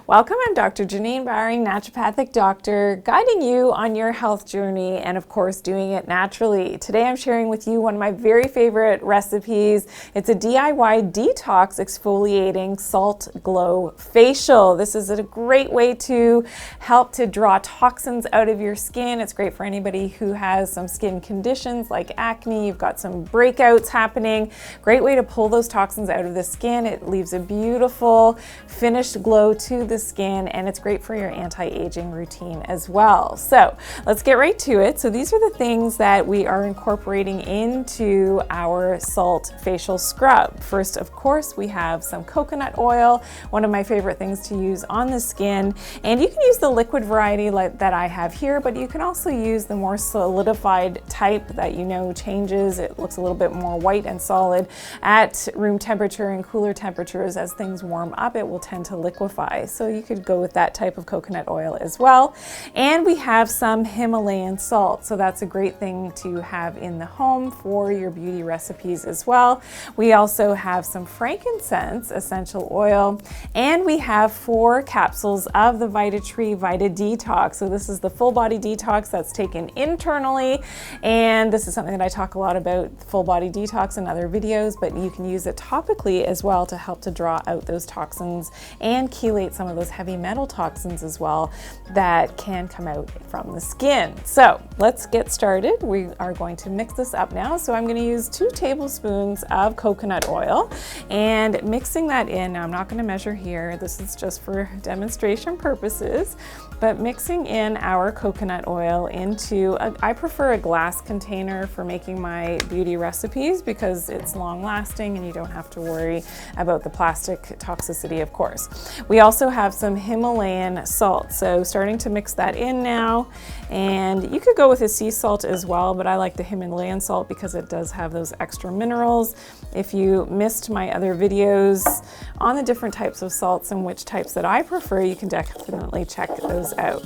Welcome, I'm Dr. Janine Bowring, naturopathic doctor, guiding you on your health journey and of course doing it naturally. Today I'm sharing with you one of my very favorite recipes. It's a DIY detox exfoliating salt glow facial. This is a great way to help to draw toxins out of your skin. It's great for anybody who has some skin conditions like acne, you've got some breakouts happening. Great way to pull those toxins out of the skin. It leaves a beautiful finished glow to the skin, and it's great for your anti-aging routine as well. So let's get right to it. So these are the things that we are incorporating into our salt facial scrub. First, of course, we have some coconut oil, one of my favorite things to use on the skin. And you can use the liquid variety that I have here, but you can also use the more solidified type that you know changes. It looks a little bit more white and solid at room temperature and cooler temperatures. As things warm up, it will tend to liquefy. So you could go with that type of coconut oil as well. And we have some Himalayan salt. So that's a great thing to have in the home for your beauty recipes as well. We also have some Frankincense Essential Oil, and we have 4 capsules of the Vitatree VitaDetox. So this is the full body detox that's taken internally. And this is something that I talk a lot about, full body detox, in other videos, but you can use it topically as well to help to draw out those toxins and chelate some of those heavy metal toxins as well that can come out from the skin. So let's get started. We are going to mix this up now. So I'm going to use 2 tablespoons of coconut oil and mixing that in. Now I'm not going to measure here. This is just for demonstration purposes, but mixing in our coconut oil into, I prefer a glass container for making my beauty recipes because it's long lasting and you don't have to worry about the plastic toxicity, of course. We also have some Himalayan salt. So starting to mix that in now, and you could go with a sea salt as well, but I like the Himalayan salt because it does have those extra minerals. If you missed my other videos on the different types of salts and which types that I prefer, you can definitely check those out.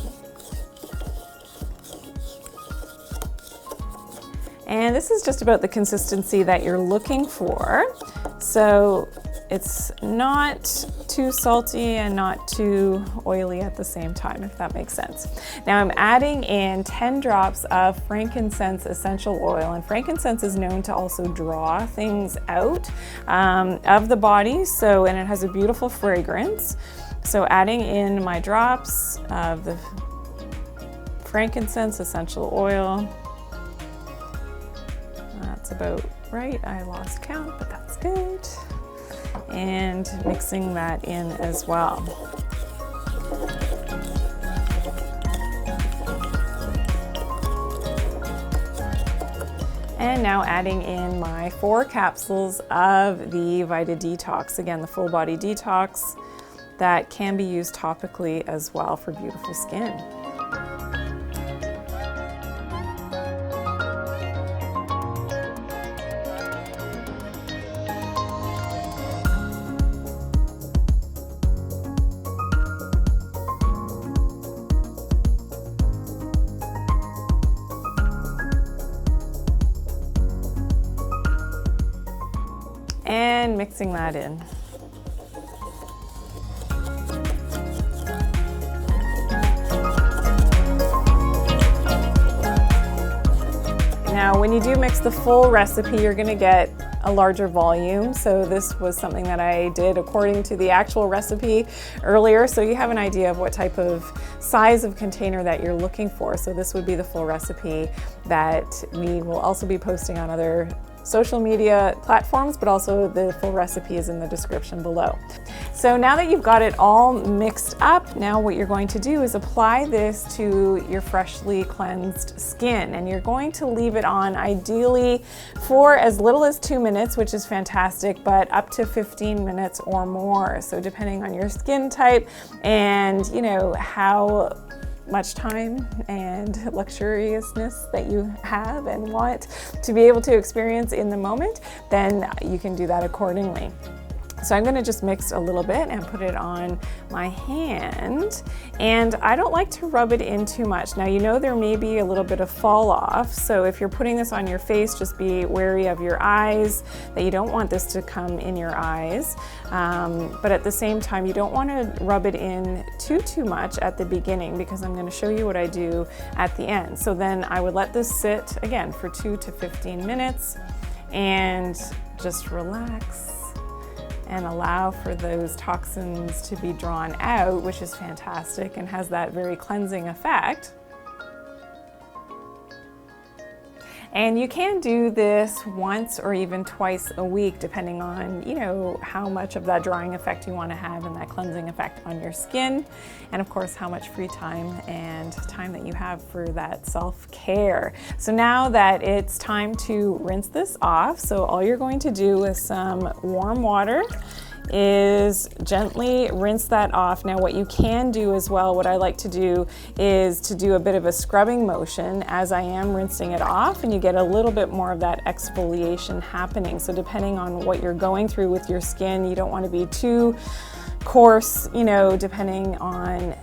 And this is just about the consistency that you're looking for. So it's not too salty and not too oily at the same time, if that makes sense. Now I'm adding in 10 drops of Frankincense Essential Oil, and frankincense is known to also draw things out of the body. So, and it has a beautiful fragrance. So adding in my drops of the Frankincense Essential Oil. That's about right. I lost count, but that's good. And mixing that in as well. And now adding in my 4 capsules of the VitaDetox. Again, the full body detox that can be used topically as well for beautiful skin. And mixing that in. Now, when you do mix the full recipe, you're going to get a larger volume. So this was something that I did according to the actual recipe earlier. So you have an idea of what type of size of container that you're looking for. So this would be the full recipe that we will also be posting on other social media platforms, but also the full recipe is in the description below. So now that you've got it all mixed up, now what you're going to do is apply this to your freshly cleansed skin, and you're going to leave it on ideally for as little as 2 minutes, which is fantastic, but up to 15 minutes or more. So depending on your skin type and you know how much time and luxuriousness that you have and want to be able to experience in the moment, then you can do that accordingly. So I'm gonna just mix a little bit and put it on my hand. And I don't like to rub it in too much. Now, you know there may be a little bit of fall off. So if you're putting this on your face, just be wary of your eyes, that you don't want this to come in your eyes. But at the same time, you don't wanna rub it in too much at the beginning, because I'm gonna show you what I do at the end. So then I would let this sit, again, for 2 to 15 minutes and just relax and allow for those toxins to be drawn out, which is fantastic and has that very cleansing effect. And you can do this once or even twice a week, depending on, you know, how much of that drying effect you want to have and that cleansing effect on your skin. And of course, how much free time and time that you have for that self-care. So now that it's time to rinse this off, so all you're going to do with some warm water is gently rinse that off. Now, what you can do as well, what I like to do is to do a bit of a scrubbing motion as I am rinsing it off, and you get a little bit more of that exfoliation happening. So depending on what you're going through with your skin, you don't want to be too coarse, you know, depending on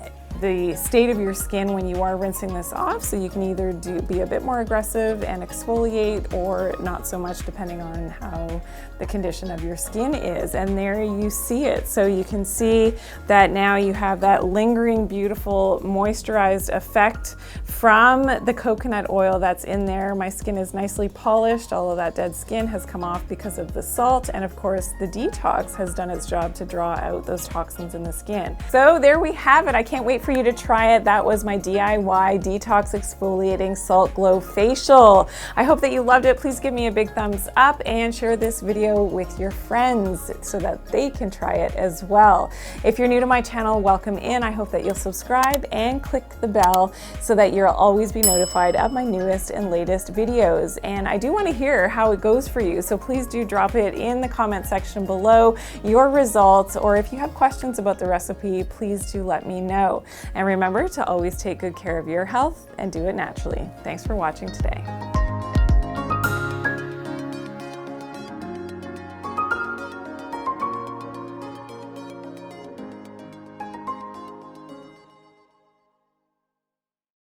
the state of your skin when you are rinsing this off. So you can either be a bit more aggressive and exfoliate, or not so much, depending on how the condition of your skin is. And there you see it. So you can see that now you have that lingering, beautiful, moisturized effect from the coconut oil that's in there. My skin is nicely polished. All of that dead skin has come off because of the salt. And of course, the detox has done its job to draw out those toxins in the skin. So there we have it. I can't wait for you to try it. That was my DIY Detox Exfoliating Salt Glow Facial. I hope that you loved it. Please give me a big thumbs up and share this video with your friends so that they can try it as well. If you're new to my channel, welcome in. I hope that you'll subscribe and click the bell so that you'll always be notified of my newest and latest videos. And I do want to hear how it goes for you. So please do drop it in the comment section below, your results, or if you have questions about the recipe, please do let me know. And remember to always take good care of your health and do it naturally. Thanks for watching today.